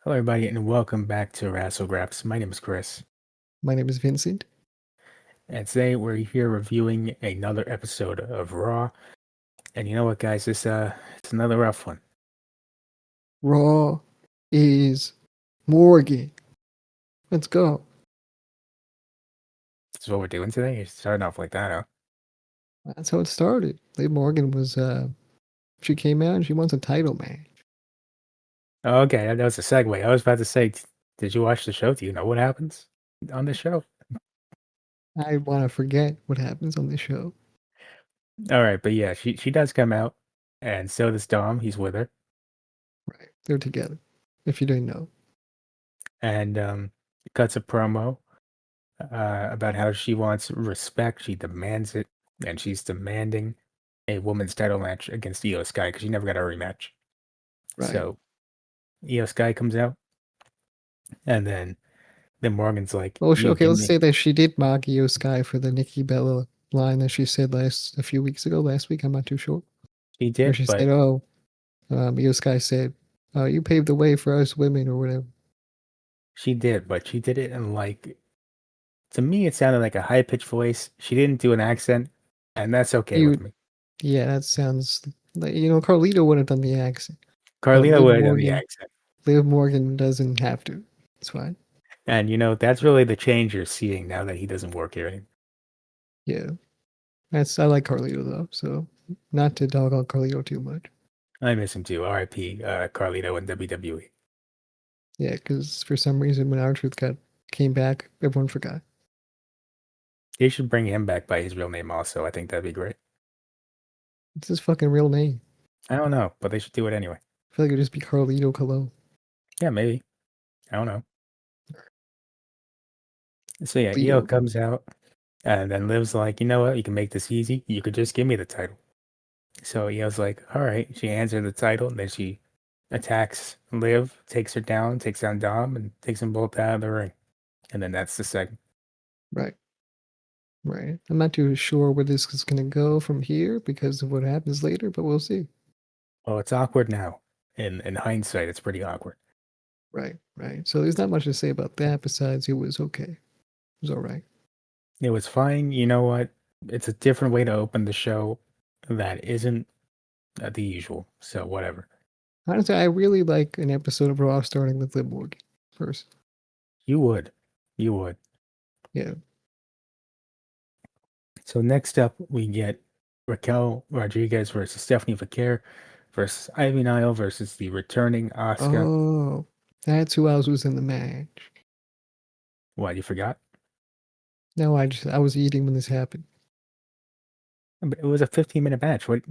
Hello, everybody, and welcome back to Wrassle Graps. My name is Chris, My name is Vincent. and today we're here reviewing another episode of Raw. And you know what, guys? It's another rough one. Raw is Morgan. Let's go. This is what we're doing today. You're starting off like that, huh? That's how it started. Liv Morgan was she came out and she wants a title match. Oh, okay, that was a segue. I was about to say, did you watch the show? Do you know what happens on the show? I want to forget what happens on the show. All right, but yeah, she does come out, and so does Dom. He's with her, Right. They're together. If you didn't know. and cuts a promo about how she wants respect. She demands it, and she's demanding a women's title match against Io Sky because she never got a rematch. Right. So Io Sky comes out, and then Morgan's like, Well, "You okay, give let's me." say that she did mock Io Sky for the Nikki Bella line that she said a few weeks ago, last week, I'm not too sure. She Where did, she but said, Io Sky said, you paved the way for us women or whatever. she did it in like, to me it sounded like a high pitched voice. She didn't do an accent, and that's okay with You me. Yeah, that sounds like Carlito would have done the accent, but Carlito would have done the accent, Liv Morgan doesn't have to. It's fine. and that's really the change you're seeing now that he doesn't work here anymore. Yeah, I like Carlito though, so not to dog on Carlito too much. I miss him too. R.I.P. Carlito in WWE. Yeah, because for some reason when R-Truth came back, everyone forgot. They should bring him back by his real name also. I think that'd be great. It's his fucking real name. I don't know, but they should do it anyway. I feel like it'd just be Carlito Colon. Yeah, maybe. I don't know. So yeah, Io Lito. comes out, and then Liv's like, you know what? You can make this easy. You could just give me the title. So Io's like, all right. She hands her the title, and then she attacks Liv, takes her down, takes down Dom, and takes them both out of the ring. And then that's the segment. Right, right. I'm not too sure where this is gonna go from here because of what happens later, but we'll see. Well, it's awkward now. In hindsight, it's pretty awkward. Right, right. So there's not much to say about that besides it was okay. It was all right. It was fine. You know what? It's a different way to open the show that isn't the usual. So whatever. Honestly, I really like an episode of Raw starting with Liv Morgan first. You would. You would. Yeah. So next up, we get Raquel Rodriguez versus Stephanie Vaquer versus Ivy Nile versus the returning Asuka. Oh, that's who else was in the match. What, you forgot? No, I was eating when this happened. But it was a 15-minute match. What?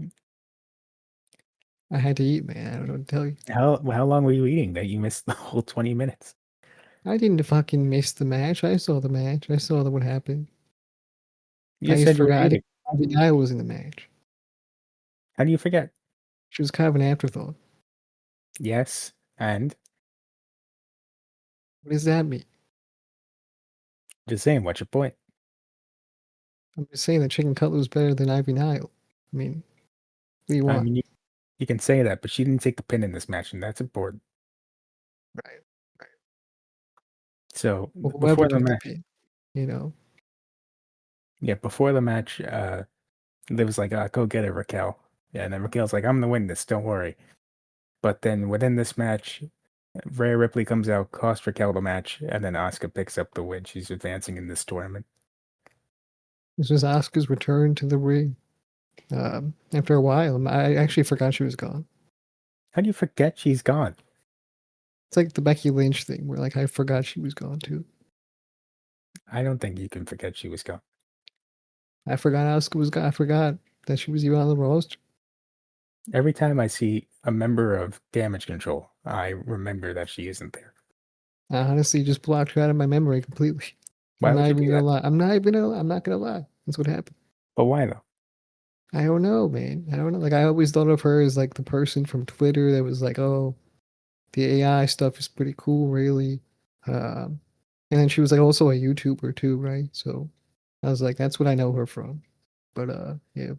I had to eat, man. I don't know what to tell you. How long were you eating that you missed the whole 20 minutes? I didn't fucking miss the match. I saw the match. I saw what happened. You I just just said you were forgot. eating. Ivy Nile was in the match. How do you forget? She was kind of an afterthought. Yes, and What does that mean? just saying, what's your point? I'm just saying that Chicken Cutler was better than Ivy Nile. I mean, what do you I want? mean, you can say that, but she didn't take the pin in this match, and that's important. Right. Right. So Well, whoever before the took the match, pin, you know. yeah, before the match, Liv was like, "Go get it, Raquel." Yeah, and then Raquel's like, "I'm gonna win this. Don't worry." But then within this match, Rhea Ripley comes out, costs Raquel the match, and then Asuka picks up the win. She's advancing in this tournament. This was Asuka's return to the ring. After a while, I actually forgot she was gone. How do you forget she's gone? It's like the Becky Lynch thing, where like I forgot she was gone too. I don't think you can forget she was gone. I forgot Asuka was gone. I forgot that she was even on the roster. Every time I see a member of Damage Control, I remember that she isn't there. I honestly just blocked her out of my memory completely. Why I'm would not you even do gonna that? lie. I'm not gonna lie. That's what happened. But why though? I don't know, man. I don't know. Like I always thought of her as like the person from Twitter that was like, oh, the AI stuff is pretty cool, really. Um, and then she was like also a YouTuber too, right? So I was like, that's what I know her from. But yeah.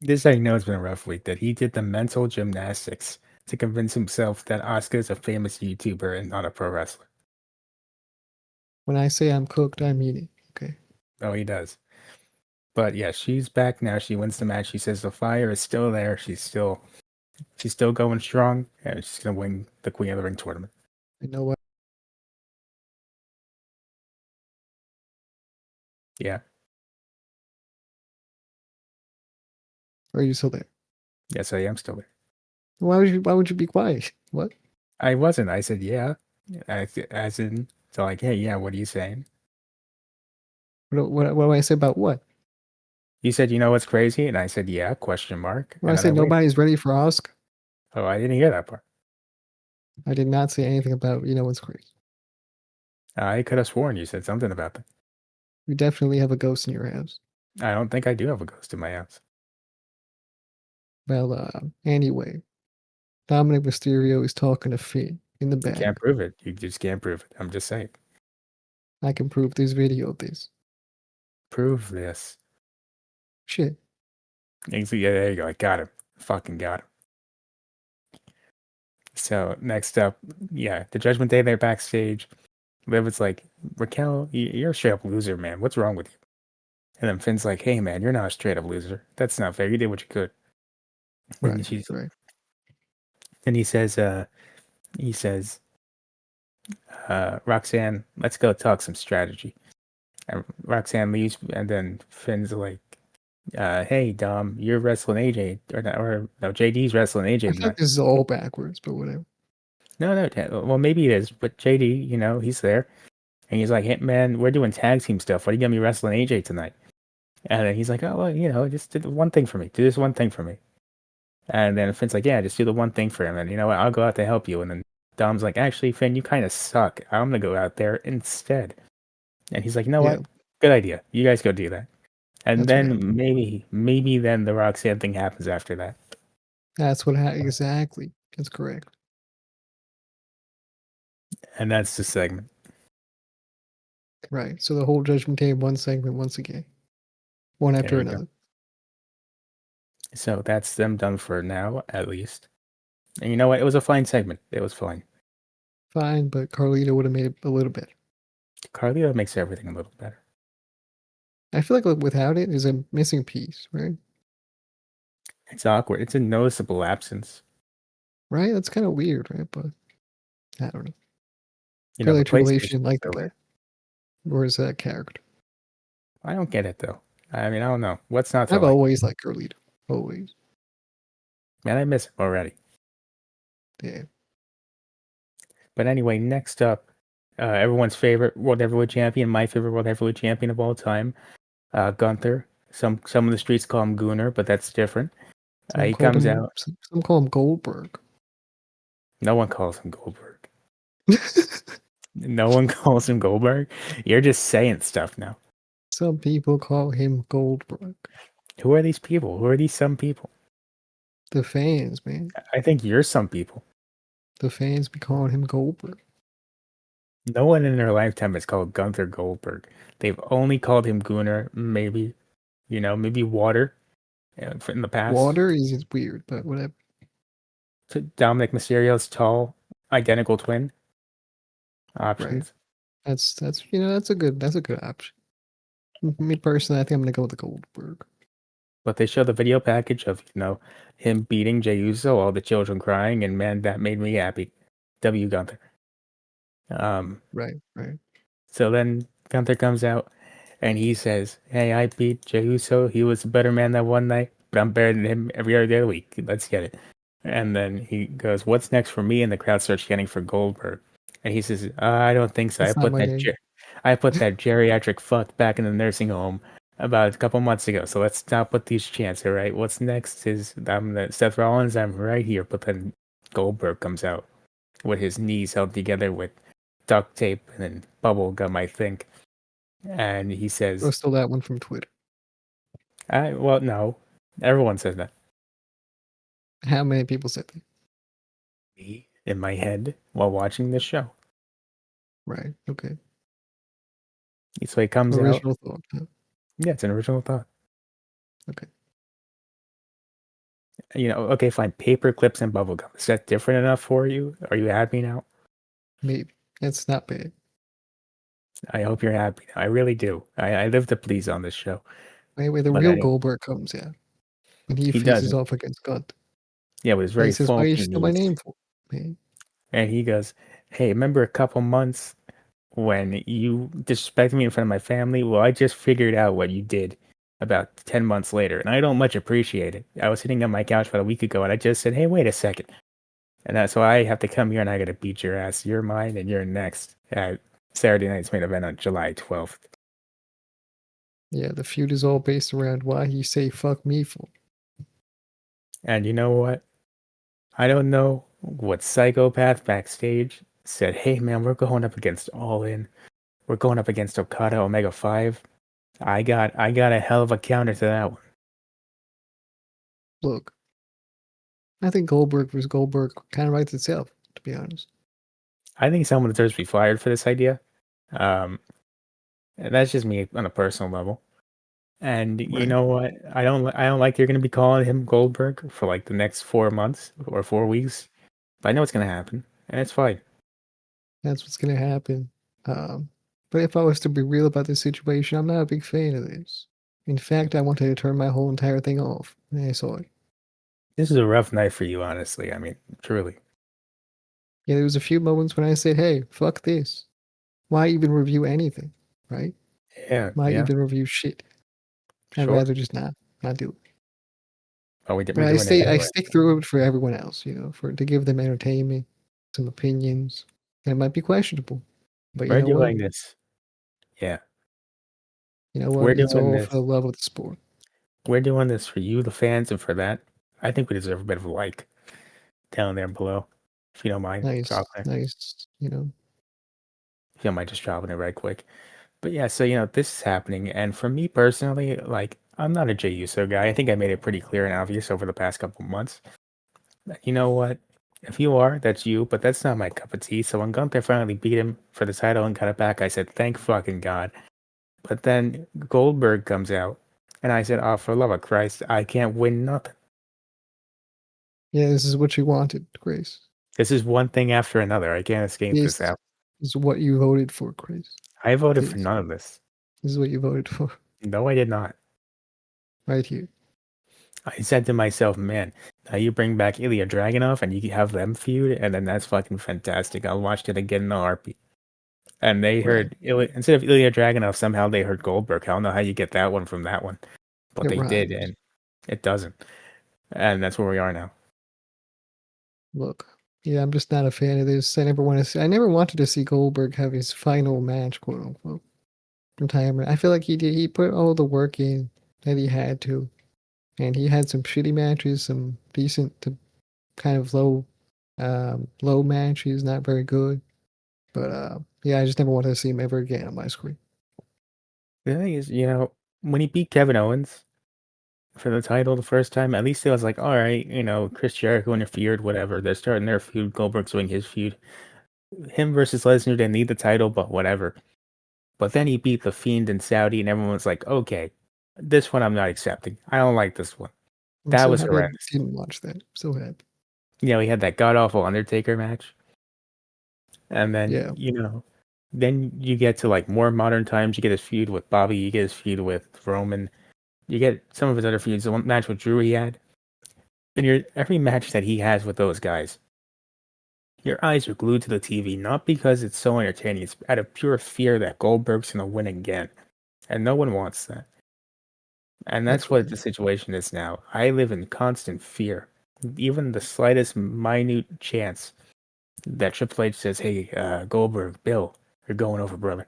This I know it's been a rough week. That he did the mental gymnastics to convince himself that Asuka is a famous YouTuber and not a pro wrestler. When I say I'm cooked, I mean it. Okay. Oh, he does. But yeah, she's back now. She wins the match. She says the fire is still there. She's still going strong, and she's gonna win the Queen of the Ring tournament. You know what? Yeah. Or are you still there? Yes, I am still there. Why would you be quiet? What? I wasn't. I said yeah. As in, so like, hey, yeah. What are you saying? What do I say about what? You said, you know what's crazy, and I said, yeah. Question mark. When I And then I say waited. nobody's ready for Oscar, Oh, I didn't hear that part. I did not say anything about what's crazy. I could have sworn you said something about that. You definitely have a ghost in your house. I don't think I do have a ghost in my house. Well, anyway, Dominic Mysterio is talking to Finn in the You can't back. prove it. You just can't prove it. I'm just saying. I can prove there's video of this. Prove this. Shit. Yeah, there you go. I got him. Fucking got him. So next up, yeah, the Judgment Day. They're backstage. Liv was like, Raquel, you're a straight up loser, man. What's wrong with you? And then Finn's like, hey, man, you're not a straight up loser. That's not fair. You did what you could. And Right. she's, Right. and he says, Roxanne, let's go talk some strategy. And Roxanne leaves, and then Finn's like, hey, Dom, you're wrestling AJ, or no, JD's wrestling AJ I feel like tonight. this is all backwards, but whatever. No, well, maybe it is, but JD, he's there. And he's like, hey, man, we're doing tag team stuff. What are you going to be wrestling AJ tonight? And then he's like, oh, well, just do the one thing for me. Do this one thing for me. And then Finn's like, yeah, just do the one thing for him. And you know what? I'll go out to help you. And then Dom's like, actually, Finn, you kind of suck. I'm going to go out there instead. And he's like, you know Yeah, what? Good idea. You guys go do that. And that's what happened. then maybe then the Roxanne thing happens after that. That's what happened. Exactly. That's correct. And that's the segment. Right. So the whole Judgment Day, one segment once again, one There after you go. another. So that's them done for now, at least. And you know what? It was a fine segment. It was fine. Fine, but Carlito would have made it a little better. Carlito makes everything a little better. I feel like without it is a missing piece, right? It's awkward. It's a noticeable absence. Right? That's kind of weird, right? But I don't know. The Clearly, Triple H PlayStation didn't is like the still guy there. or his character. I don't get it though. I mean, I don't know. What's not to I've like? always liked Carlito. Always. Man, I miss him already. Yeah. But anyway, next up, everyone's favorite World Heavyweight Champion, my favorite World Heavyweight Champion of all time, Gunther. Some of the streets call him Gooner, but that's different. He comes out. Some call him Goldberg. No one calls him Goldberg. No one calls him Goldberg. You're just saying stuff now. Some people call him Goldberg. Who are these people? Who are these some people? The fans, man. I think you're some people. The fans be calling him Goldberg. No one in their lifetime has called Gunther Goldberg. They've only called him Gooner, maybe, maybe Water in the past. Water is weird, but whatever. To Dominic Mysterio's tall, identical twin Right. options. That's that's a good option. Me personally, I think I'm gonna go with the Goldberg. But they show the video package of, him beating Jey Uso, all the children crying, and man, that made me happy. W. Gunther. Right, right. So then Gunther comes out and he says, hey, I beat Jey Uso. He was a better man that one night, but I'm better than him every other week. Let's get it. And then he goes, what's next for me? And the crowd starts chanting for Goldberg. And he says, I don't think so. That's not my name. I put that geriatric fuck back in the nursing home about a couple months ago. So let's stop with these chants, all right? What's next is Seth Rollins. I'm right here. But then Goldberg comes out with his knees held together with duct tape and then bubble gum, I think. And he Or says, stole that one from Twitter. well, no. Everyone says that. How many people said that? Me in my head while watching this show. Right. Okay. So he comes out. Original thought. Huh? Yeah, it's an original thought. Okay. Okay, fine. Paper clips and bubble gum. Is that different enough for you? Are you happy now? Maybe it's not bad. I hope you're happy now. I really do. I live to please on this show. Anyway, the But real anyway, Goldberg comes out when he he faces doesn't. off against Gunther. Yeah, with his And he very says, "Why you faulty steal my knees. name for, man?" And he goes, "Hey, remember a couple months when you disrespected me in front of my family? Well, I just figured out what you did about 10 months later, and I don't much appreciate it. I was sitting on my couch about a week ago, and I just said, hey, wait a second. And that's why I have to come here and I got to beat your ass. You're mine, and you're next at Saturday night's main event on July 12th. Yeah, the feud is all based around why he say "fuck me" for. And you know what? I don't know what psychopath backstage said, hey, man, we're going up against All In. We're going up against Okada Omega 5. I got a hell of a counter to that one. Look, I think Goldberg versus Goldberg kind of writes itself, to be honest. I think someone deserves to be fired for this idea. Um, and that's just me on a personal level. And you Right. know what? I don't like you're gonna be calling him Goldberg for like the next 4 months or 4 weeks. But I know it's gonna happen, and it's fine. That's what's gonna happen. Um, but if I was to be real about this situation, I'm not a big fan of this. In fact, I wanted to turn my whole entire thing off when I saw it. This is a rough night for you, honestly. I mean, truly. Yeah, there was a few moments when I said, "Hey, fuck this. Why even review anything, right? Yeah, Why yeah, even review shit? I'd sure. rather just not do it." Oh, But we're doing it I anyway. stick through it for everyone else, for to give them entertainment, some opinions. And it might be questionable, but you We're know what? doing this. Yeah, You know what? we're It's doing all for the this. love of the sport. We're doing this for you, the fans, and for that, I think we deserve a bit of a like down there below. If you don't mind, Nice, drop there. nice. If you don't mind just dropping it right quick. But yeah, so this is happening, and for me personally, like I'm not a Jey Uso guy. I think I made it pretty clear and obvious over the past couple months. You know what? If you are, that's you, but that's not my cup of tea. So when Gunther finally beat him for the title and got it back, I said, thank fucking God. But then Goldberg comes out, and I said, oh, for love of Christ, I can't win nothing. Yeah, this is what you wanted, Grace. This is one thing after another. I can't escape this This out. is what you voted for, Grace. I voted for This. none of this. This is what you voted for, No, I did not. right here. I said to myself, man, now you bring back Ilya Dragunov and you have them feud, and then that's fucking fantastic. I'll watch it again in a heartbeat. And they Right. heard instead of Ilya Dragunov, somehow they heard Goldberg. I don't know how you get that one from that one, but It they did, rhymes. and it doesn't. And that's where we are now. Look, yeah, I'm just not a fan of this. I never wanted to see Goldberg have his final match, quote unquote, retirement. I feel like he put all the work in that he had to, and he had some shitty matches, some decent to kind of low matches, not very good. But yeah, I just never wanted to see him ever again on my screen. The thing is, when he beat Kevin Owens for the title the first time, at least it was like, all right, Chris Jericho interfered, whatever. They're starting their feud. Goldberg's doing his feud. Him versus Lesnar didn't need the title, but whatever. But then he beat the Fiend in Saudi, and everyone was like, okay, this one I'm not accepting. I don't like this one. I'm That so was happy I horrendous. didn't watch that. I'm so happy. He had that god awful Undertaker match. And then, Yeah, then you get to like more modern times. You get his feud with Bobby, you get his feud with Roman, you get some of his other feuds. The one match with Drew he had. And every match that he has with those guys, your eyes are glued to the TV, not because it's so entertaining. It's out of pure fear that Goldberg's going to win again. And no one wants that. And that's that's what right. the situation is now. I live in constant fear. Even the slightest minute chance that Triple H says, hey, Goldberg, Bill, you're going over, brother.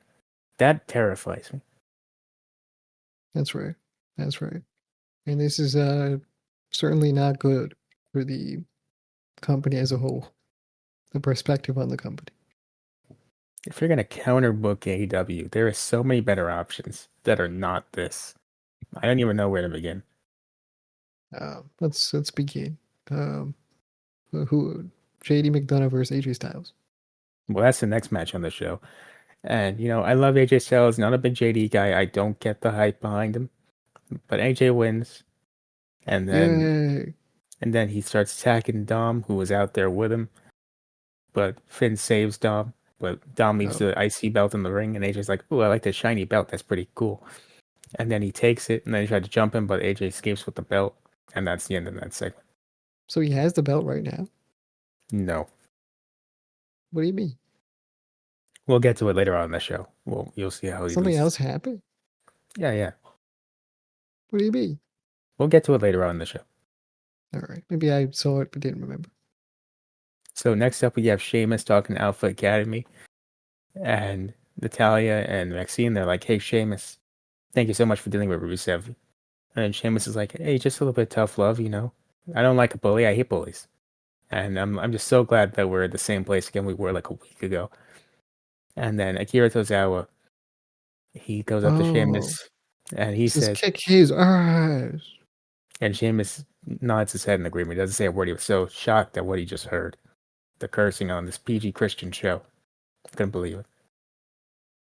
That terrifies me. That's right. That's right. And this is certainly not good for the company as a whole. The perspective on the company. If you're going to counterbook AEW, there are so many better options that are not this. I don't even know where to begin. Let's begin. Um, who JD McDonough versus AJ Styles. Well, that's the next match on the show. And, I love AJ Styles, not a big JD guy. I don't get the hype behind him. But AJ wins. And then Yay! and then he starts attacking Dom, who was out there with him. But Finn saves Dom. But Dom leaves Oh, the IC belt in the ring, and AJ's like, "Ooh, I like the shiny belt. That's pretty cool." And then he takes it, and then he tried to jump him, but AJ escapes with the belt, and that's the end of that segment. so he has the belt right now. No, What do you mean? we'll get to it later on in the show. Well, you'll see how he Something loses. else happened? Yeah, yeah. What do you mean? We'll get to it later on in the show. All right, maybe I saw it but didn't remember. So next up, we have Sheamus talking to Alpha Academy, and Natalia and Maxine. They're like, "Hey, Sheamus, thank you so much for dealing with Rusev." And then Sheamus is like, "Hey, just a little bit of tough love, you know. I don't like a bully. I hate bullies." And I'm just so glad that we're at the same place again we were like a week ago. And then Akira Tozawa, he goes up to Oh, Sheamus, and he says says, kick his ass. and Sheamus nods his head in agreement. He doesn't say a word. He was so shocked at what he just heard. The cursing on this PG Christian show. Couldn't believe it.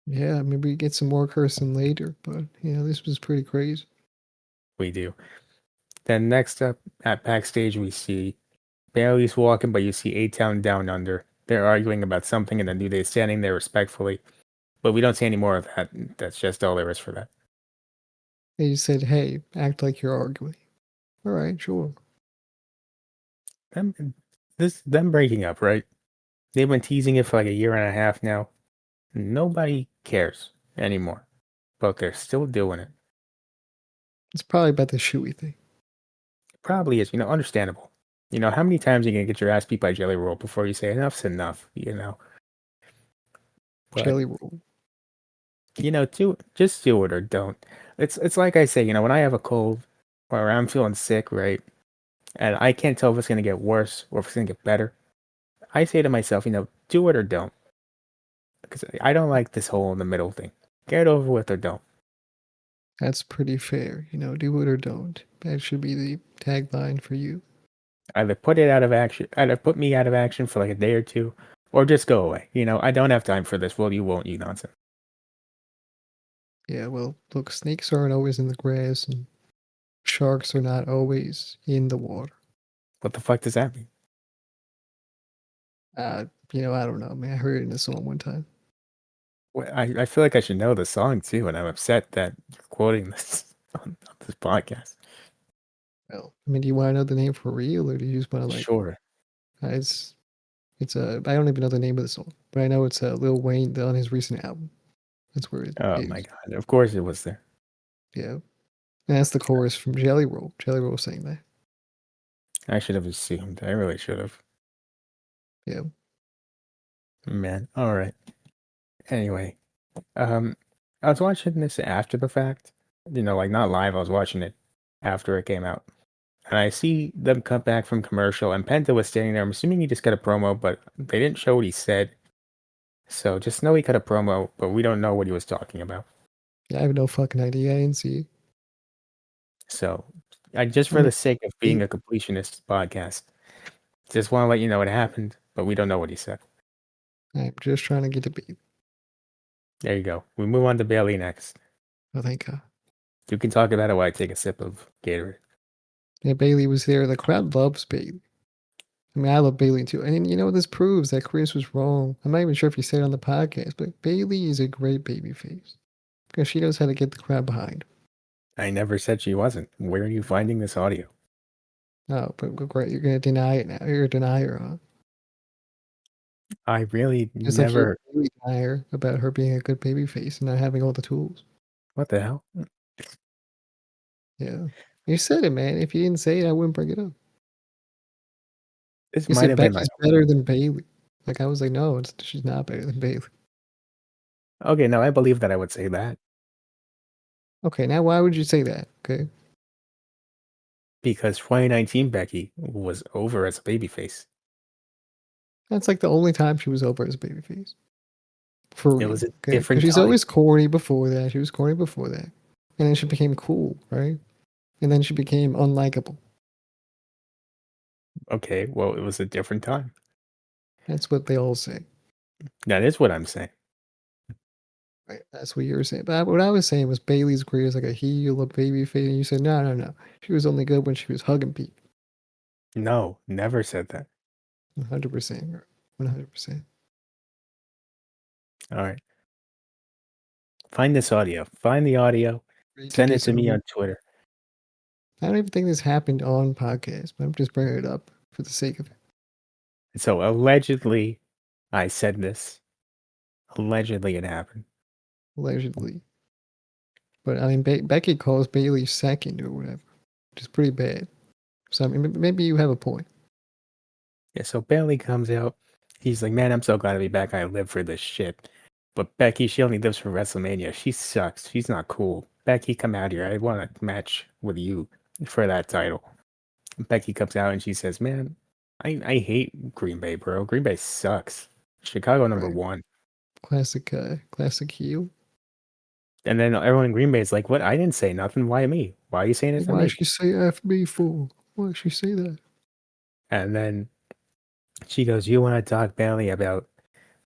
Yeah, maybe we get some more cursing later, but yeah, this was pretty crazy. We do. Then next up at backstage, we see Bailey's walking, but you see A-Town Down Under. They're arguing about something, and then New Day standing there respectfully. But we don't see any more of that. That's just all there is for that. They said, "Hey, act like you're arguing." All right, sure. Them breaking up, right? They've been teasing it for like a year and a half now. Nobody cares anymore, but they're still doing it. It's probably about the shoey thing. Probably is, understandable. How many times are you gonna get your ass beat by Jelly Roll before you say enough's enough? But Jelly roll. just do it or don't. It's like I say, when I have a cold or I'm feeling sick, right, and I can't tell if it's gonna get worse or if it's gonna get better. I say to myself, do it or don't, because I don't like this whole in the middle thing. Get it over with or don't. That's pretty fair. Do it or don't. That should be the tagline for you. Either put me out of action for like a day or two, or just go away. I don't have time for this. Well, you won't, you nonsense. Yeah, well, look, snakes aren't always in the grass, and sharks are not always in the water. What the fuck does that mean? I don't know, man. I heard it in a song one time. Well, I feel like I should know the song too, and I'm upset that you're quoting this on this podcast. Well, I mean, do you want to know the name for real, or do you just want to like? Sure. It's a. I don't even know the name of the song, but I know it's Lil Wayne on his recent album. That's where it Oh my is. god. Of course it was there. Yeah, and that's the chorus from Jelly Roll. Jelly Roll saying that. I should have assumed. I really should have. Yeah. Man. All right. Anyway, um, I was watching this after the fact. Like not live. I was watching it after it came out. And I see them come back from commercial, and Penta was standing there. I'm assuming he just got a promo, but they didn't show what he said. So just know he cut a promo, but we don't know what he was talking about. I have no fucking idea. I didn't see it. So I just I for mean, the sake of being a completionist podcast, just want to let you know what happened, but we don't know what he said. I'm just trying to get to beat. There you go. We move on to Bailey next. Oh, thank God. You can talk about it while I take a sip of Gatorade. Yeah, Bailey was there. The crowd loves Bailey. I mean, I love Bailey too. And this proves that Chris was wrong. I'm not even sure if he said it on the podcast, but Bailey is a great baby face because she knows how to get the crowd behind. I never said she wasn't. Where are you finding this audio? Oh, but great. You're going to deny it now. You're a denier, huh? I really Just like you're never. a Bailey denier about her being a good baby face and not having all the tools. What the hell? Yeah. You said it, man. If you didn't say it, I wouldn't bring it up. This You might said have been my. Becky's better than Bailey. Like, I was like, no, she's not better than Bailey. Okay, now I believe that I would say that Okay, now why would you say that? Okay. because 2019 Becky was over as a babyface. That's like the only time she was over as a babyface. For It real. was a Okay. Because different she's time. always corny before that. She was corny before that. And then she became cool, right? And then she became unlikable. Okay, well, it was a different time. That's what they all say. That is what I'm saying. Right? That's what you're saying. But what I was saying was Bailey's great as like a heel, a baby face. And you said, no, no, no. She was only good when she was hugging people. No, never said that. 100%. 100%. All right. Find this audio. Find the audio. Read to Send it this to me over. on Twitter. I don't even think this happened on podcast, but I'm just bringing it up for the sake of it. So allegedly, I said this. Allegedly, it happened. Allegedly. But I mean, Becky calls Bailey second or whatever, which is pretty bad. So I mean, maybe you have a point. Yeah. So Bailey comes out. He's like, "Man, I'm so glad to be back. I live for this shit." But Becky, she only lives for WrestleMania. She sucks. She's not cool. Becky, come out here. I want a match with you for that title. Becky comes out and she says, "Man, I hate Green Bay, bro. Green Bay sucks. Chicago number Right. one." Classic heel. And then everyone in Green Bay is like, "What? I didn't say nothing. Why me? Why are you saying it Like, for why me?" she say FB for? Why she say that? And then she goes, "You want to talk, Bailey, about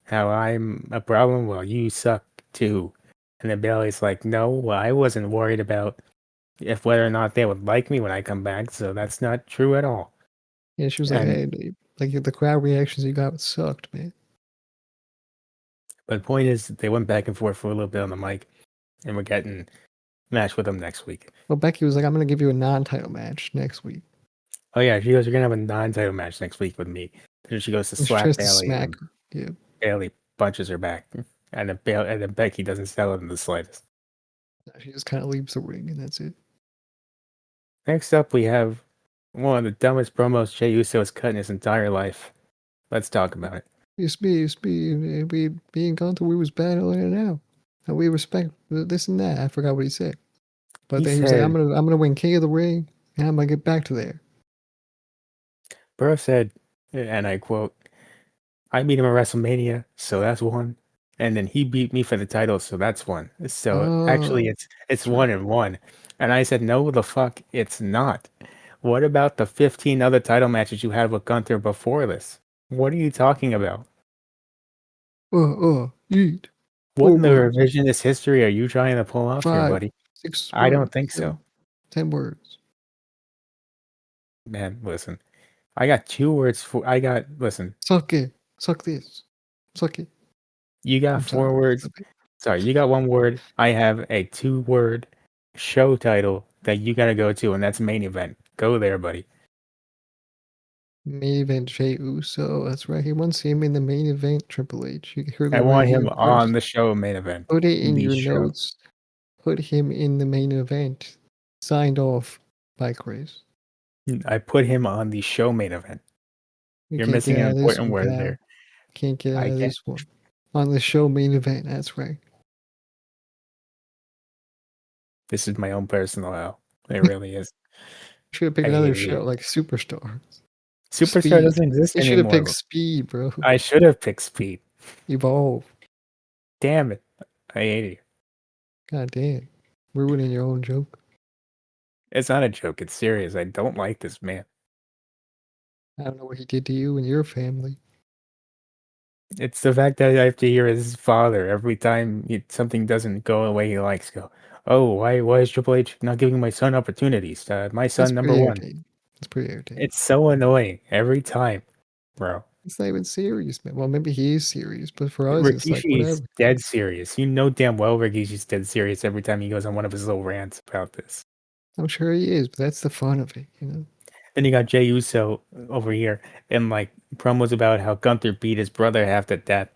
how I'm a problem? Well, you suck too." And then Bailey's like, "No, well, I wasn't worried about if whether or not they would like me when I come back, so that's not true at all." Yeah, she was like, And hey, like the crowd reactions you got sucked, man. but the point is, they went back and forth for a little bit on the mic, and we're getting match with them next week. Well, Becky was like, I'm gonna give you a non-title match next week. Oh yeah, she goes, "You're gonna have a non-title match next week with me." Then she goes to And she slap tries to Bailey, smack and her. Yeah. Bailey punches her back, and then Becky doesn't sell it in the slightest. She just kind of leaves the ring and that's it. Next up, we have one of the dumbest promos Jey Uso has cut in his entire life. Let's talk about it. It's me. We being gone through we was battling it out. And we respect this and that. I forgot what he said. But He then he was like, said, I'm gonna win King of the Ring and I'm gonna get back to there. Burrow said, and I quote, "I beat him at WrestleMania, so that's one. And then he beat me for the title, so that's one. So actually, Oh, it's that's right. 1-1." And I said, "No, the fuck, it's not. What about the 15 other title matches you had with Gunther before this? What are you talking about? Eat. What Four in the words. revisionist history are you trying to pull off here, Five. buddy? 6 I don't words. think so." 10 words. Man, listen. I got 2 words for I got listen, Suck it. Suck this. Suck it. you got I'm sorry. 4 words. Sorry, you got 1 word. I have a 2-word show title that you gotta go to, and that's main event. Go there, buddy. Main event Jey Uso. That's right. He wants him in the main event. Triple H. You heard I it right want here him on first. the show main event. Put it in The your show. notes. Put him in the main event. Signed off by Chris. I put him on the show main event. You You're can't missing get an out of this important one, word pal. there. Can't get out I of can't. this one. On the show main event. That's right. This is my own personal hell. It really is. Should have picked I another hate it. show like Superstar. Superstar Speed. doesn't exist They should have picked anymore. Speed, bro. I should have picked Speed. Evolve. Damn it. I hate it. God damn. Ruining your own joke. It's not a joke. It's serious. I don't like this man. I don't know what he did to you and your family. It's the fact that I have to hear his father every time something doesn't go the way he likes. Go, "Oh, why is Triple H not giving my son opportunities? My That's son number pretty one." irritating. That's pretty irritating. It's so annoying every time, bro. It's not even serious, man. Well, maybe he is serious, but for us, it's like Rikishi's whatever. dead serious. You know damn well Rikishi's dead serious every time he goes on one of his little rants about this. I'm sure he is, but that's the fun of it, you know? Then you got Jey Uso over here and like promos about how Gunther beat his brother half to death,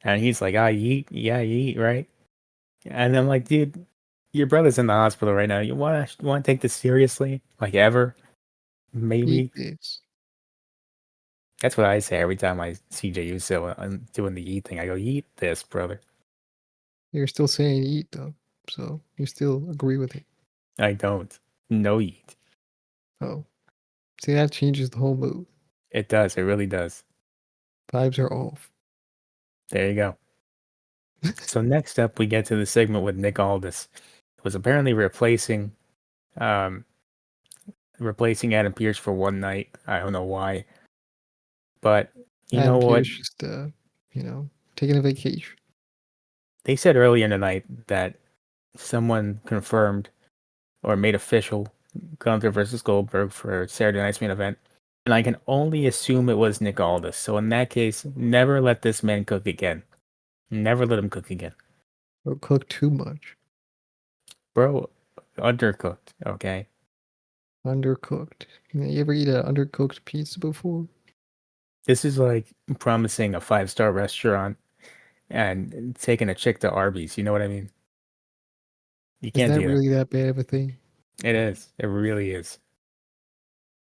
and he's like, "Ah, yeet, yeah, yeet, right?" And I'm like, dude, your brother's in the hospital right now. You want to take this seriously? Like ever? Eat Maybe. this. That's what I say every time I see Jey Uso doing the yeet thing. I go, "Yeet this, brother." You're still saying eat, though. So you still agree with it. I don't. No yeet. Oh, see, that changes the whole mood. It does. It really does. Vibes are off. There you go. So next up, we get to the segment with Nick Aldis, who was apparently um, replacing Adam Pierce for one night. I don't know why, but you know Adam what? Pierce just, taking a vacation. They said earlier in the night that someone confirmed or made official Gunther versus Goldberg for Saturday night's main event. And I can only assume it was Nick Aldis. So in that case, never let this man cook again. Never let him cook again. Or cook too much. Bro, undercooked, okay? Undercooked. You ever eat an undercooked pizza before? This is like promising a 5-star restaurant and taking a chick to Arby's. You know what I mean? You Is can't that do that. really that bad of a thing? It is. It really is.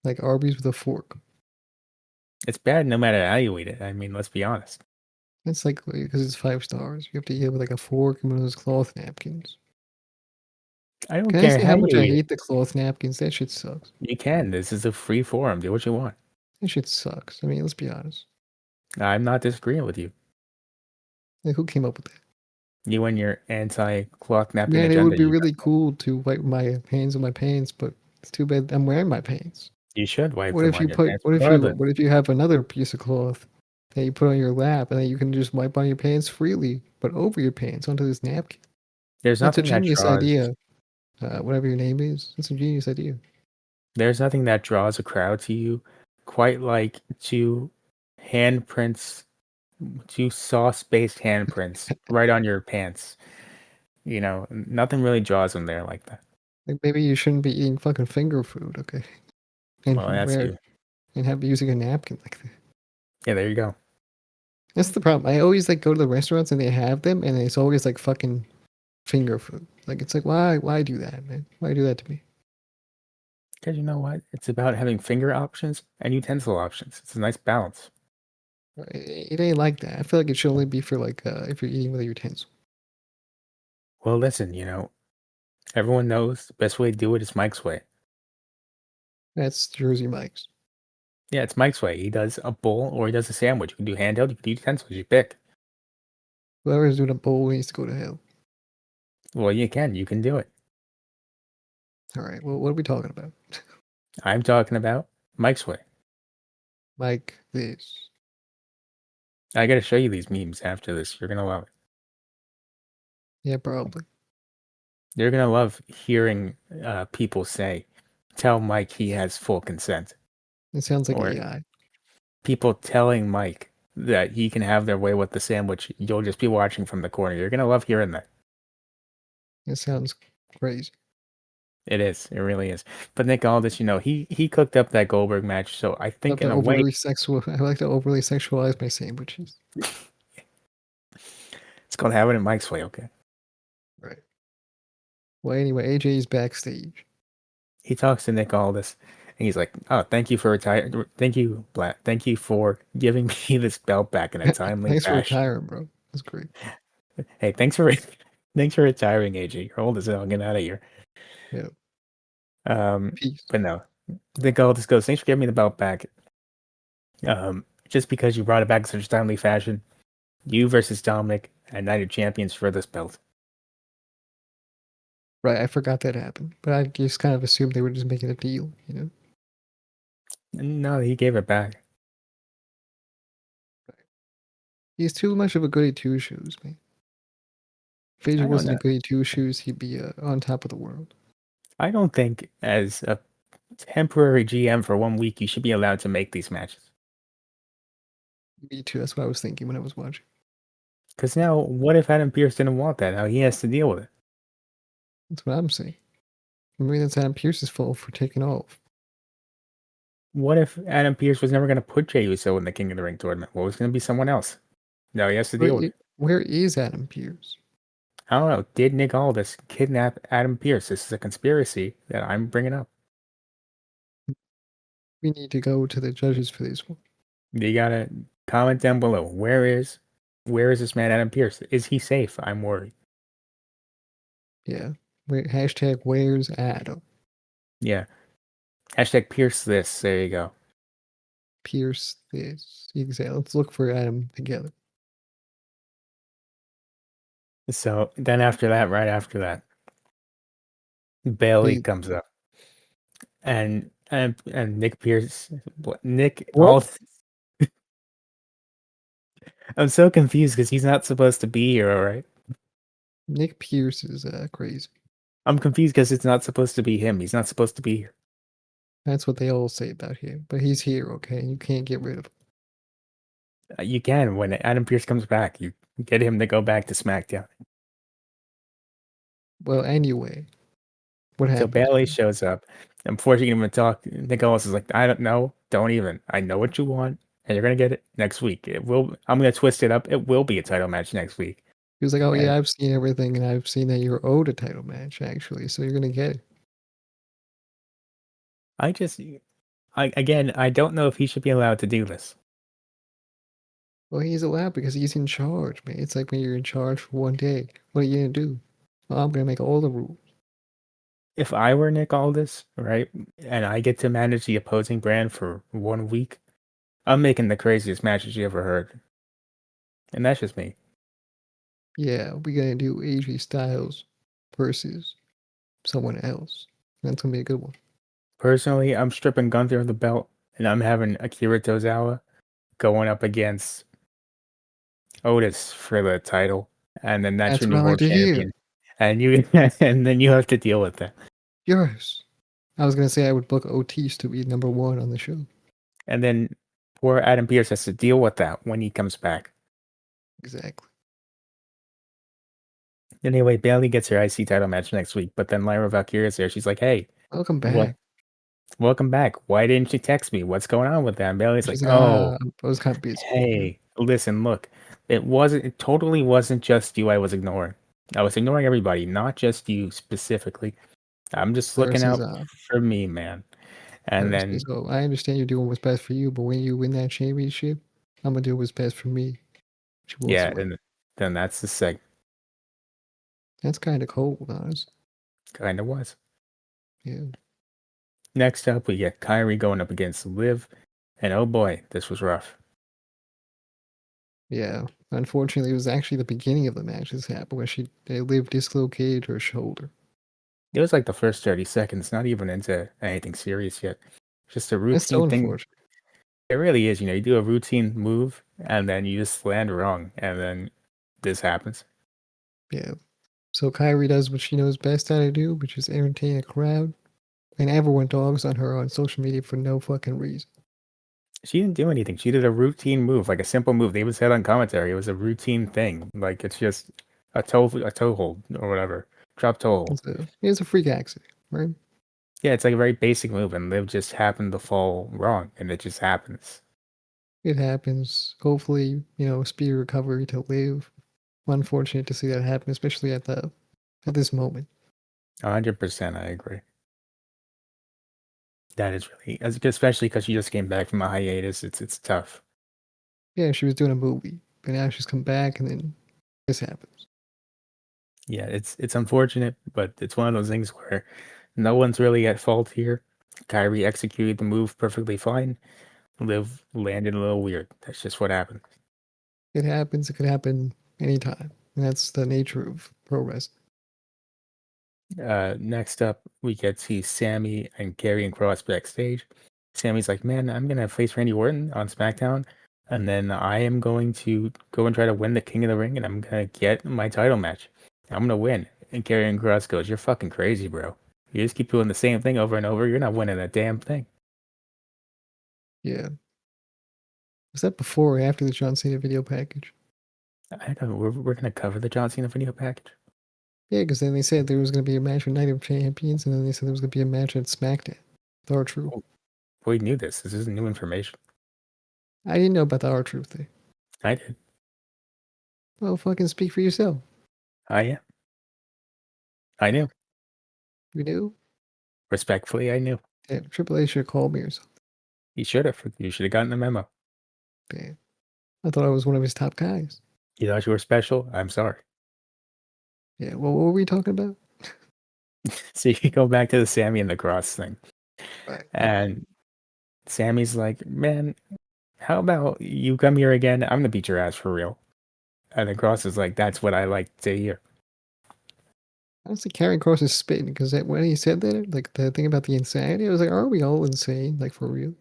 Like Arby's with a fork. It's bad no matter how you eat it. I mean, let's be honest. It's like because it's 5 stars. You have to eat it with like a fork and one of those cloth napkins. I don't Can I care say how how much you I eat it. hate the cloth napkins? That shit sucks. You can. This is a free forum. Do what you want. That shit sucks. I mean, let's be honest. I'm not disagreeing with you. Like, who came up with that? You and your anti-cloth napkin Man, it would agenda. be really cool to wipe my hands on my pants, but it's too bad I'm wearing my pants. You should wipe What them if on you your put? pants regardless. What if you have another piece of cloth that you put on your lap, and then you can just wipe on your pants freely, but over your pants onto this napkin? There's That's a nothing that genius draws. idea. Whatever your name is, that's a genius idea. There's nothing that draws a crowd to you quite like handprints, two sauce-based handprints right on your pants. You know, nothing really draws them there like that. Like maybe you shouldn't be eating fucking finger food, okay? Well, that's you. And have using a napkin like that. Yeah, there you go. That's the problem. I always like go to the restaurants and they have them, and it's always like fucking finger food. Like it's like why do that, man? Why do that to me? Because you know what? It's about having finger options and utensil options. It's a nice balance. It ain't like that. I feel like it should only be for like if you're eating with a utensil. Well, listen, everyone knows the best way to do it is Mike's way. That's Jersey Mike's. Yeah, it's Mike's way. He does a bowl or he does a sandwich. You can do handheld, you can do utensils, you pick. Whoever's doing a bowl needs to go to hell. Well, you can do it. All right. Well, what are we talking about? I'm talking about Mike's way. Mike, this. I gotta show you these memes after this. You're gonna love it. Yeah, probably. You're gonna love hearing people say, "Tell Mike he has full consent," It sounds like or AI. people telling Mike that he can have their way with the sandwich. You'll just be watching from the corner. You're gonna love hearing that. It sounds crazy. It is. It really is. But Nick Aldis, he cooked up that Goldberg match. So I I like think to in a way, I like to overly sexualize my sandwiches. it's called having it Mike's way. Okay. Right. Well, anyway, AJ's backstage. He talks to Nick Aldis, and he's like, "Oh, thank you for retiring. Thank you, Black. Thank you for giving me this belt back in a timely Thanks for fashion. retiring, bro. That's great. Hey, thanks for retiring, AJ. You're old as hell. Get out of here." Yeah. Peace. But no, Nick Aldis goes, "Thanks for giving me the belt back. Just because you brought it back in such a timely fashion, you versus Dominic and Night of Champions for this belt." Right, I forgot that happened. But I just kind of assumed they were just making a deal, you know? No, he gave it back. He's too much of a goody two shoes, man. If AJ I don't wasn't know. a goody two shoes, he'd be on top of the world. I don't think as a temporary GM for 1 week you should be allowed to make these matches. Me too. That's what I was thinking when I was watching. Because now, what if Adam Pearce didn't want that? Now he has to deal with it. That's what I'm saying. Maybe that's Adam Pearce's fault for taking off. What if Adam Pearce was never going to put Jey Uso in the King of the Ring tournament? What was going to be someone else? Now he has to deal with it. Where is Adam Pearce? I don't know. Did Nick Aldis kidnap Adam Pearce? This is a conspiracy that I'm bringing up. We need to go to the judges for this one. You gotta comment down below. Where is this man Adam Pearce? Is he safe? I'm worried. Yeah. Hashtag where's Adam? Yeah. Hashtag Pierce this. There you go. Pierce this. Exactly. Let's look for Adam together. So then after that, right after that, Bailey Hey, comes up. And Nick Pierce, Nick what? all. I'm so confused because he's not supposed to be here, all right? Nick Pierce is crazy. I'm confused because it's not supposed to be him. He's not supposed to be here. That's what they all say about him. But he's here, okay? You can't get rid of him. You can when Adam Pearce comes back. You get him to go back to SmackDown. Well, anyway, what So happens? Bailey shows up. I'm forcing him to talk. Nicholas is like, I don't know. Don't even. I know what you want, and you're gonna get it next week. It will. I'm gonna twist it up. It will be a title match next week. He was like, "Oh And yeah, I've seen everything, and I've seen that you're owed a title match, actually. So you're gonna get it." I just, I don't know if he should be allowed to do this. Well, he's allowed because he's in charge, man. It's like when you're in charge for one day. What are you gonna do? Well, I'm gonna make all the rules. If I were Nick Aldis, right, and I get to manage the opposing brand for 1 week, I'm making the craziest matches you ever heard. And that's just me. Yeah, we're gonna do AJ Styles versus someone else. That's gonna be a good one. Personally, I'm stripping Gunther of the belt, and I'm having Akira Tozawa going up against Otis for the title, and then that's That's your what new I like world to hear. champion. And you and then you have to deal with that. Yes. I was gonna say I would book Otis to be number one on the show. And then poor Adam Pearce has to deal with that when he comes back. Exactly. Anyway, Bailey gets her IC title match next week, but then Lyra Valkyria is there. She's like, "Hey, Welcome what? back. Welcome back. Why didn't you text me? What's going on with that?" And Bailey's like, She's like, "Oh, I was kind of busy. Yeah. hey, listen, look, it totally wasn't just you I was ignoring. I was ignoring everybody, not just you specifically. I'm just Lyra looking says, out for me, man." And Lyra says, then, "Oh, I understand you're doing what's best for you, but when you win that championship, I'm gonna do what's best for me." She walks yeah, away. and then that's the segment. That's kind of cold, honestly. Kind of was. Yeah. Next up, we get Kairi going up against Liv, and oh boy, this was rough. Yeah. Unfortunately, it was actually the beginning of the match this happened where Liv dislocated her shoulder. It was like the first 30 seconds, not even into anything serious yet. Just a That's so routine thing. unfortunate. It really is. You do a routine move, and then you just land wrong, and then this happens. Yeah. So Kyrie does what she knows best how to do, which is entertain a crowd, and everyone dogs on her on social media for no fucking reason. She didn't do anything. She did a routine move, like a simple move. They even said on commentary it was a routine thing. Like it's just a toe hold or whatever. Drop toe hold. It's a freak accident, right? Yeah, it's like a very basic move, and Liv just happened to fall wrong, and it just happens. It happens. Hopefully, speedy recovery to Liv. Unfortunate to see that happen, especially at this moment. 100%, I agree. That is really, especially because she just came back from a hiatus. It's tough. Yeah, she was doing a movie, but now she's come back, and then this happens. Yeah, it's unfortunate, but it's one of those things where no one's really at fault here. Kyrie executed the move perfectly fine. Liv landed a little weird. That's just what happened. It happens. It could happen anytime, and that's the nature of pro wrestling. Next up, we get to see Sammy and Karrion Kross backstage. Sammy's like, "Man, I'm gonna face Randy Orton on SmackDown, and then I am going to go and try to win the King of the Ring, and I'm gonna get my title match. I'm gonna win." And Karrion Kross goes, "You're fucking crazy, bro. You just keep doing the same thing over and over. You're not winning a damn thing." Yeah. Was that before or after the John Cena video package? I don't know. We're gonna cover the John Cena video package. Yeah, because then they said there was going to be a match with Night of Champions, and then they said there was going to be a match at SmackDown. The R-Truth. Oh, we knew this. This isn't new information. I didn't know about the R-Truth thing. I did. Well, fucking speak for yourself. I am. I knew. You knew? Respectfully, I knew. Damn, Triple H should have called me or something. You should have. You should have gotten the memo. Damn. I thought I was one of his top guys. You thought you were special? I'm sorry. Yeah, well, what were we talking about? So you go back to the Sammy and the Cross thing. Right. And Sammy's like, "Man, how about you come here again? I'm gonna beat your ass for real." And then Cross is like, "That's what I like to hear." Honestly, Karrion Kross is spitting because when he said that, like the thing about the insanity, I was like, are we all insane? Like, for real?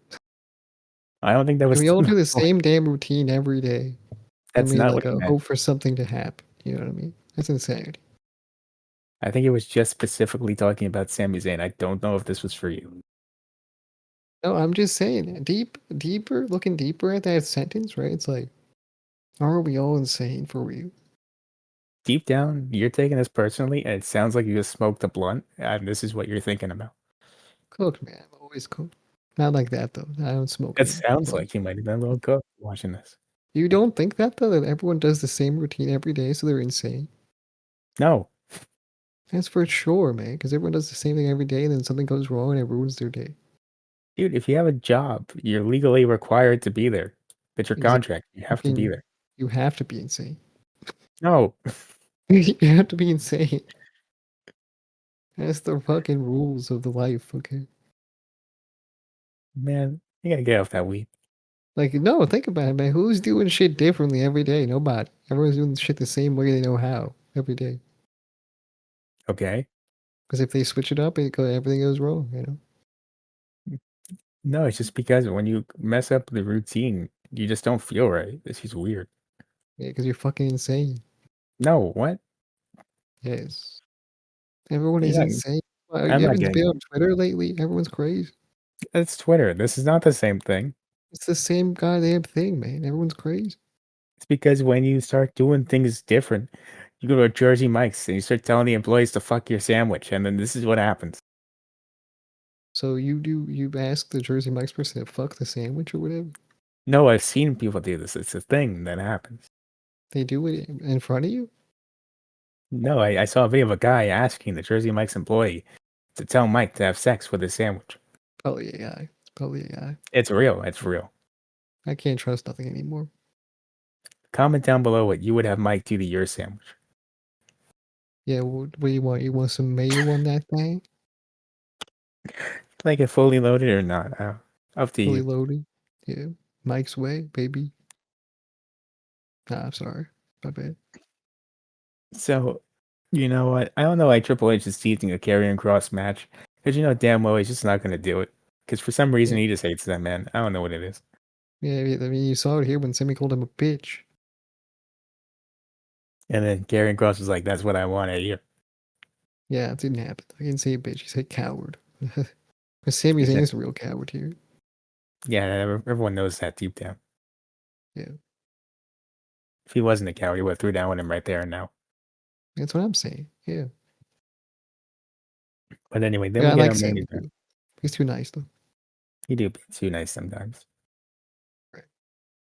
I don't think that Can was we all the do the point. same damn routine every day? And That's we, not like, what he meant. hope for something to happen. You know what I mean? That's insanity. I think it was just specifically talking about Sami Zayn. I don't know if this was for you. No, I'm just saying, looking deeper at that sentence, right? It's like, are we all insane for real? Deep down, you're taking this personally, and it sounds like you just smoked a blunt, and this is what you're thinking about. Cooked, man. I'm always cooked. Not like that though. I don't smoke It anymore. sounds But like you might have been a little cooked watching this. you don't think that though? That everyone does the same routine every day, so they're insane. No, That's for sure, man. Because everyone does the same thing every day, and then something goes wrong and it ruins their day. dude, if you have a job, you're legally required to be there. It's your Exactly. contract. You have to be there. You have to be insane. No, You have to be insane. That's the fucking rules of the life, okay? man, you gotta get off that weed. Like, no, think about it, man. Who's doing shit differently every day? Nobody. Everyone's doing shit the same way they know how every day. Okay? Because if they switch it up, everything goes wrong, you know? No, it's just because when you mess up the routine, you just don't feel right. This is weird. Yeah, because you're fucking insane. No, what? Yes. Everyone is Yeah, insane. I'm You not haven't getting been it. on Twitter lately? Everyone's crazy. It's Twitter. This is not the same thing. It's the same goddamn thing, man. Everyone's crazy. It's because when you start doing things different, you go to Jersey Mike's and you start telling the employees to fuck your sandwich, and then this is what happens. So you ask the Jersey Mike's person to fuck the sandwich or whatever? No, I've seen people do this. It's a thing that happens. They do it in front of you? No, I saw a video of a guy asking the Jersey Mike's employee to tell Mike to have sex with his sandwich. Probably a guy. It's probably a guy. It's real. It's real. I can't trust nothing anymore. Comment down below what you would have Mike do to your sandwich. Yeah, what do you want? You want some mayo on that thing? Like it fully loaded or not? Up to Fully you. loaded? Yeah. Mike's way, baby. Nah, I'm sorry. My bad. So, you know what? I don't know why Triple H is teasing a Karrion Cross match. Because you know damn well he's just not going to do it. Because for some reason Yeah. he just hates that man. I don't know what it is. Yeah, I mean, you saw it here when Sammy called him a bitch. And then Karrion Cross was like, that's what I want to hear. Yeah, it didn't happen. I didn't say bitch. He said coward. Because Sami He Zayn said, is a real coward here. yeah, everyone knows that deep down. Yeah, If he wasn't a coward, he would have threw down with him right there and now. that's what I'm saying. Yeah. But anyway, then Yeah, we I get our like main Sammy event. too. He's too nice though. He do be too nice sometimes. Right.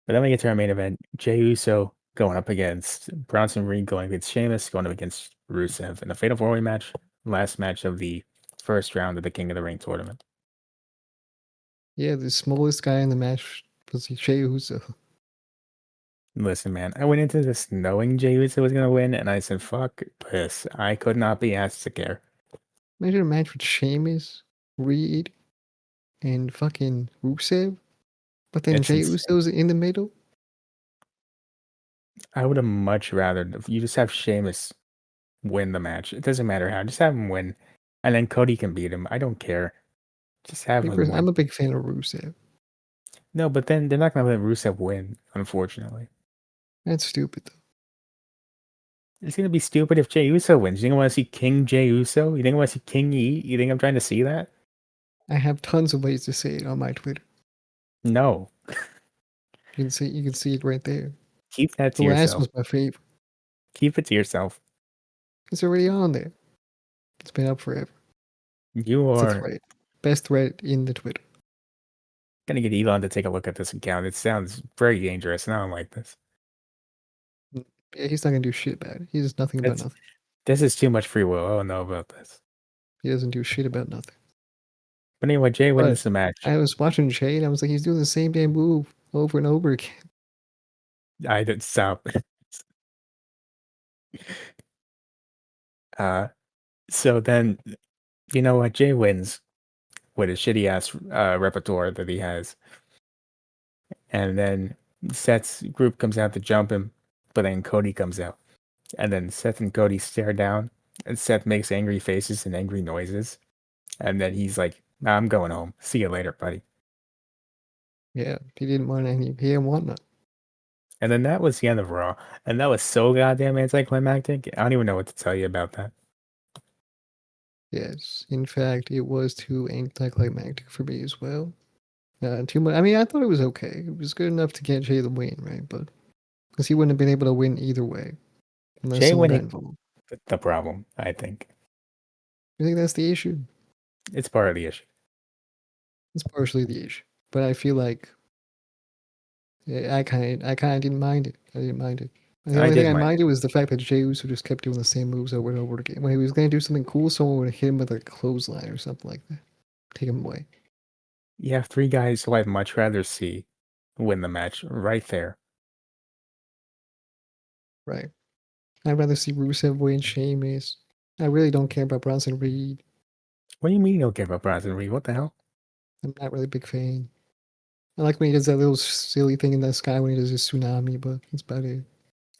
But then we get to our main event. Jey Uso going up against Bronson Reed, going against Sheamus, going up against Rusev in a Fatal 4-Way match. Last match of the first round of the King of the Ring tournament. Yeah, the smallest guy in the match was Jey Uso. Listen, man, I went into this knowing Jey Uso was going to win, and I said, fuck this. I could not be asked to care. Imagine a match with Sheamus, Reed, and fucking Rusev, but then It's Jey insane. Uso's in the middle. I would have much rather you just have Sheamus win the match. It doesn't matter how. Just have him win. And then Cody can beat him. I don't care. Just have him I'm win. a big fan of Rusev. No, but then they're not going to let Rusev win, unfortunately. That's stupid though. It's going to be stupid if Jey Uso wins. You think I want to see King Jey Uso? You think I want to see King E? You think I'm trying to see that? I have tons of ways to say it on my Twitter. No. You can see it right there. Keep that The to last yourself. was my favorite. Keep it to yourself. It's already on there. It's been up forever. You It's a are thread. Best thread in the Twitter. going to get Elon to take a look at this account. It sounds very dangerous, and I don't like this. Yeah, he's not gonna do shit about it. He does nothing about It's, nothing. this is too much free will. I don't know about this. He doesn't do shit about nothing. But anyway, Jay But wins the match. I was watching Jay and I was like, he's doing the same damn move over and over again. I didn't stop. uh, so then, you know what? Jay wins with his shitty ass repertoire that he has. And then Seth's group comes out to jump him, but then Cody comes out. And then Seth and Cody stare down, and Seth makes angry faces and angry noises. And then he's like, nah, I'm going home. See you later, buddy. Yeah, he didn't want any. He didn't want none. And then that was the end of Raw. And that was so goddamn anticlimactic. I don't even know what to tell you about that. Yes, in fact, it was too anticlimactic for me as well. Too much. I mean, I thought it was okay. It was good enough to get Jay the win, right? But because he wouldn't have been able to win either way unless Jay someone got winning involved. the problem, I think. I think that's the issue. It's part of the issue. It's partially the issue, but I feel like I kind of didn't mind it. I didn't mind it. The I only thing did I mind it. minded was the fact that Jey Uso just kept doing the same moves over and over again. When he was going to do something cool, someone would hit him with a clothesline or something like that, take him away. You have three guys who I'd much rather see win the match right there. Right. I'd rather see Rusev win Sheamus. I really don't care about Bronson Reed. What do you mean you don't care about Bronson Reed? What the hell? I'm not really a big fan. I like when he does that little silly thing in the sky when he does his tsunami, but that's about it.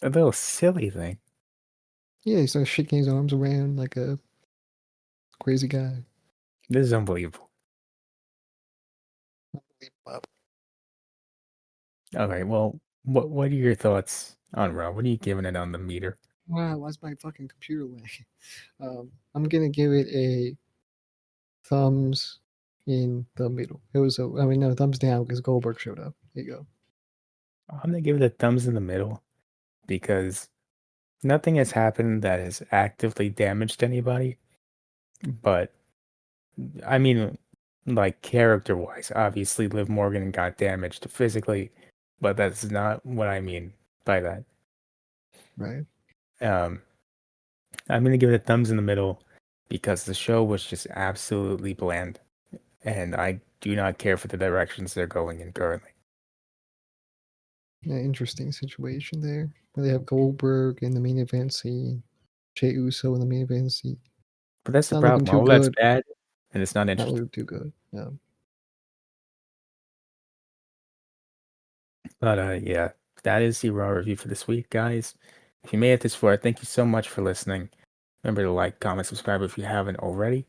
A little silly thing. Yeah, he starts shaking his arms around like a crazy guy. This is unbelievable. Okay, well, what are your thoughts on Raw? What are you giving it on the meter? Wow, why's my fucking computer lagging? I'm gonna give it a thumbs in the middle. It was I mean, no, thumbs down because Goldberg showed up. There you go. I'm gonna give it a thumbs in the middle because nothing has happened that has actively damaged anybody. But I mean, like character wise, obviously Liv Morgan got damaged physically, but that's not what I mean by that. Right. Um, I'm gonna give it a thumbs in the middle because the show was just absolutely bland, and I do not care for the directions they're going in currently. Yeah, interesting situation there. Where they have Goldberg in the main event scene, Jey Uso in the main event scene. But that's the Not looking problem. too All that's good. bad, and it's not Not interesting. looking too good. Yeah. But yeah, that is the Raw review for this week, guys. If you made it this far, thank you so much for listening. Remember to like, comment, subscribe if you haven't already.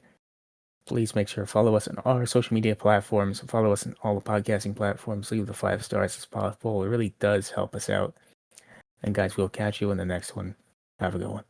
Please make sure to follow us on all our social media platforms. Follow us on all the podcasting platforms. Leave the 5 stars as possible. It really does help us out. And guys, we'll catch you in the next one. Have a good one.